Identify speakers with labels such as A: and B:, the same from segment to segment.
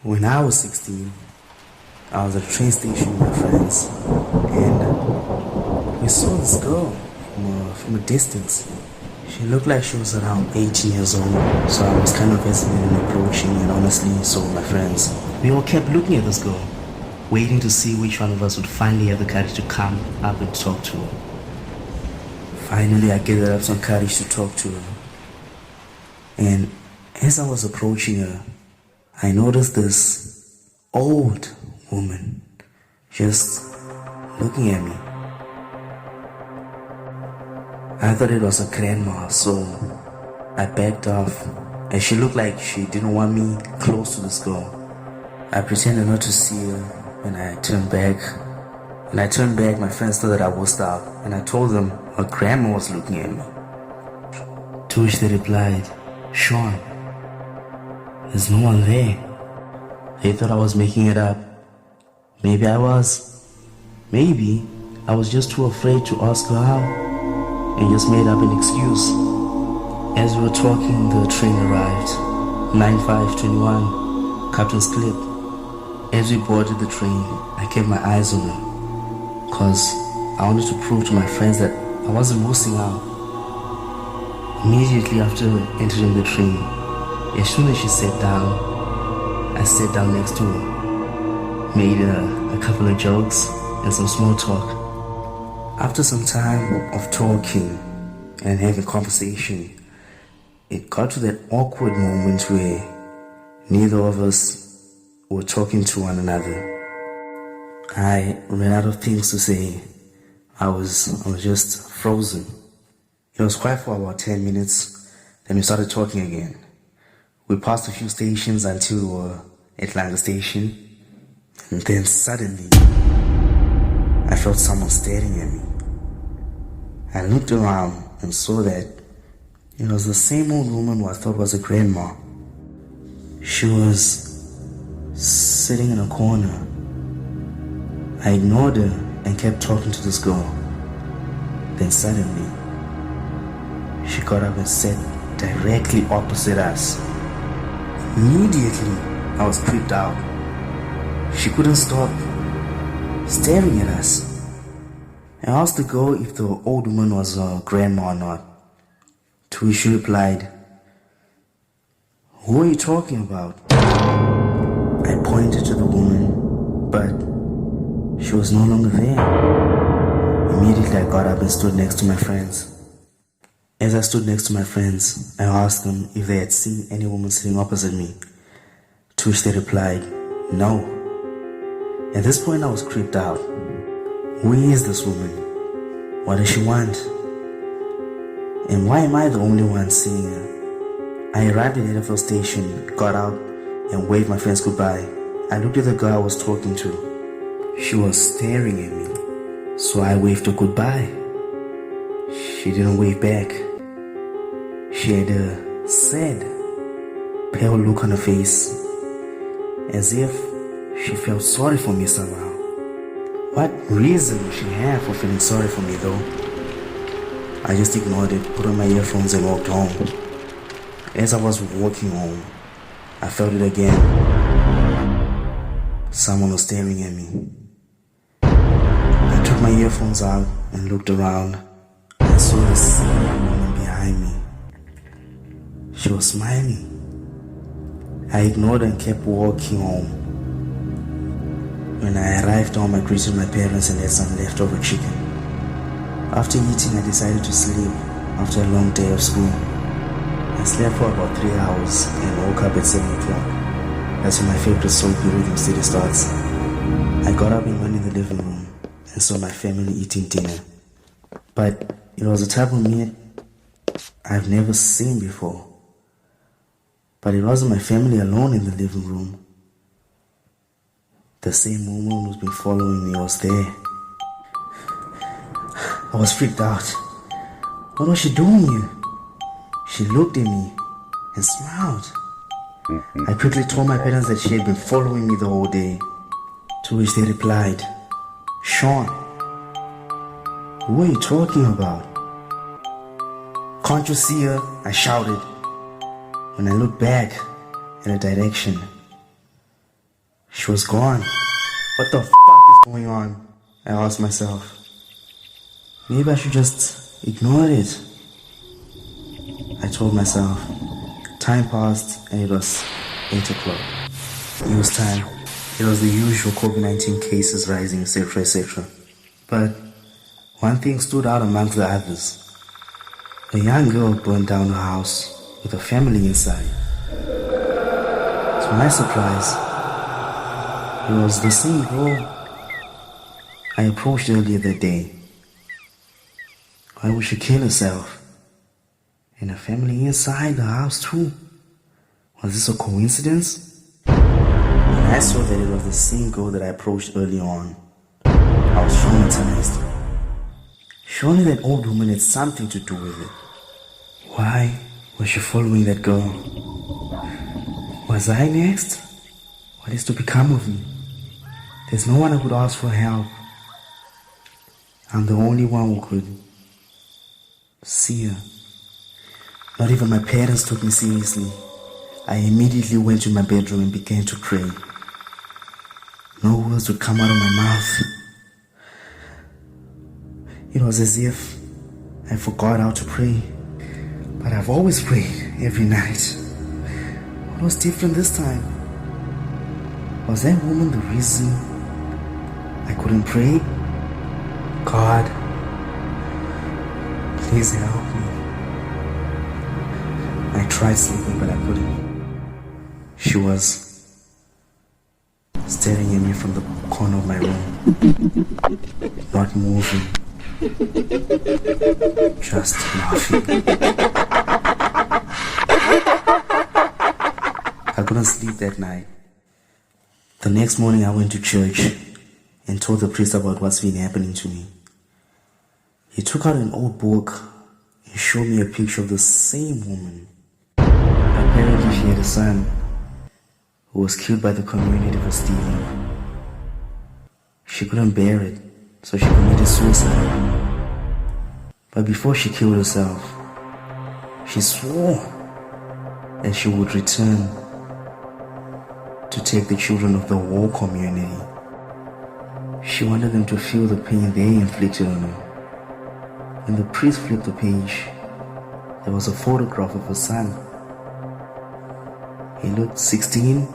A: When I was 16, I was at a train station with my friends, and we saw this girl from a distance. She looked like she was around 18 years old, so I was kind of hesitant in approaching, and honestly, so were my friends. We all kept looking at this girl, waiting to see which one of us would finally have the courage to come up and talk to her. Finally, I gathered up some courage to talk to her, and as I was approaching her, I noticed this old woman just looking at me. I thought it was a grandma, so I backed off, and she looked like she didn't want me close to this girl. I pretended not to see her, and I turned back. When I turned back, my friends thought that I was out, and I told them her grandma was looking at me. To which they replied, "Sean, there's no one there." They thought I was making it up. Maybe I was. Maybe I was just too afraid to ask her out and just made up an excuse. As we were talking, the train arrived. 9521, Captain's Clip. As we boarded the train, I kept my eyes on her, cause I wanted to prove to my friends that I wasn't missing out. Immediately after entering the train, as soon as she sat down, I sat down next to her, made a couple of jokes and some small talk. After some time of talking and having conversation, it got to that awkward moment where neither of us were talking to one another. I ran out of things to say. I was just frozen. It was quiet for about 10 minutes, then we started talking again. We passed a few stations until we were at Langa Station, and then suddenly, I felt someone staring at me. I looked around and saw that it was the same old woman who I thought was a grandma. She was sitting in a corner. I ignored her and kept talking to this girl. Then suddenly, she got up and sat directly opposite us. Immediately, I was creeped out. She couldn't stop staring at us. I asked the girl if the old woman was her grandma or not, to which she replied, "Who are you talking about?" I pointed to the woman, but she was no longer there. Immediately, I got up and stood next to my friends. As I stood next to my friends, I asked them if they had seen any woman sitting opposite me, to which they replied, "No." At this point, I was creeped out. Who is this woman? What does she want? And why am I the only one seeing her? I arrived at Edinburgh Station, got out, and waved my friends goodbye. I looked at the girl I was talking to. She was staring at me, so I waved her goodbye. She didn't wave back. She had a sad, pale look on her face, as if she felt sorry for me somehow. What reason would she have for feeling sorry for me though? I just ignored it, put on my earphones and walked home. As I was walking home, I felt it again. Someone was staring at me. I took my earphones out and looked around. I saw the same woman behind me. She was smiling. I ignored her and kept walking home. When I arrived home, I greeted my parents and had some leftover chicken. After eating, I decided to sleep after a long day of school. I slept for about 3 hours and woke up at 7 o'clock. That's when my favorite soapy rhythm city starts. I got up and went in the living room and saw my family eating dinner. But it was a type of meat I've never seen before. But it wasn't my family alone in the living room. The same woman who's been following me was there. I was freaked out. What was she doing here? She looked at me and smiled. I quickly told my parents that she had been following me the whole day, to which they replied, "Sean, who are you talking about?" "Can't you see her?" I shouted. When I looked back in a direction, She was gone. What the fuck is going on? I asked myself. Maybe I should just ignore it. I told myself. Time passed and it was 8 o'clock. News time. It was the usual COVID-19 cases rising, etc., etc. But one thing stood out amongst the others. A young girl burned down her house with her family inside. To my surprise, it was the same girl I approached earlier that day. Why would she kill herself? And her family inside the house too? Was this a coincidence? When I saw that it was the same girl that I approached early on, I was traumatized. Surely that old woman had something to do with it. Why was she following that girl? Was I next? What is to become of me? There's no one who could ask for help. I'm the only one who could see her. Not even my parents took me seriously. I immediately went to my bedroom and began to pray. No words would come out of my mouth. It was as if I forgot how to pray. But I've always prayed every night. What was different this time? Was that woman the reason I couldn't pray? God, please help me. I tried sleeping, but I couldn't. She was staring at me from the corner of my room, not moving, just laughing. I couldn't sleep that night. The next morning I went to church and told the priest about what's been happening to me. He took out an old book and showed me a picture of the same woman. Apparently she had a son who was killed by the community for stealing. She couldn't bear it, so she committed suicide. But before she killed herself, she swore that she would return to take the children of the war community. She wanted them to feel the pain they inflicted on her. When the priest flipped the page, there was a photograph of her son. He looked 16,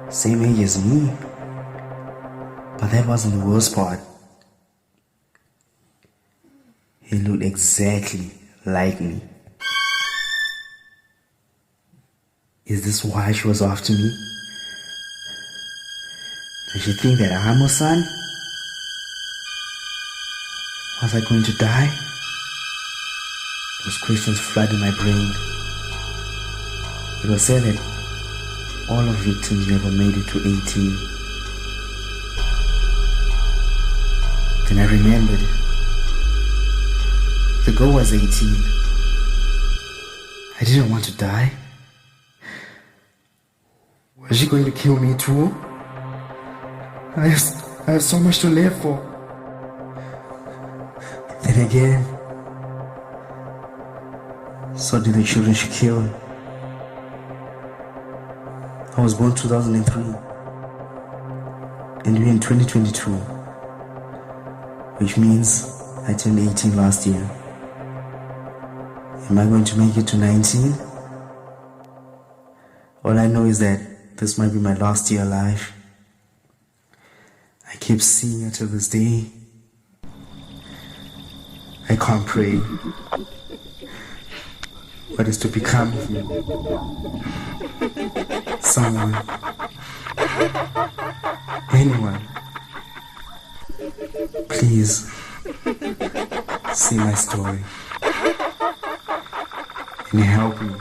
A: same age as me. But that wasn't the worst part. He looked exactly like me. Is this why she was after me? Did she think that I'm her son? Was I going to die? Those questions flooded my brain. It was said that all of victims never made it to 18. Then I remembered. The girl was 18. I didn't want to die. Was she going to kill me too? I have so much to live for. Then again, so did the children she killed. I was born 2003 and we're in 2022, which means I turned 18 last year. Am I going to make it to 19? All I know is that this might be my last year alive. I keep seeing her to this day. I can't pray. What is to become of me? Someone, anyone, please see my story and help me.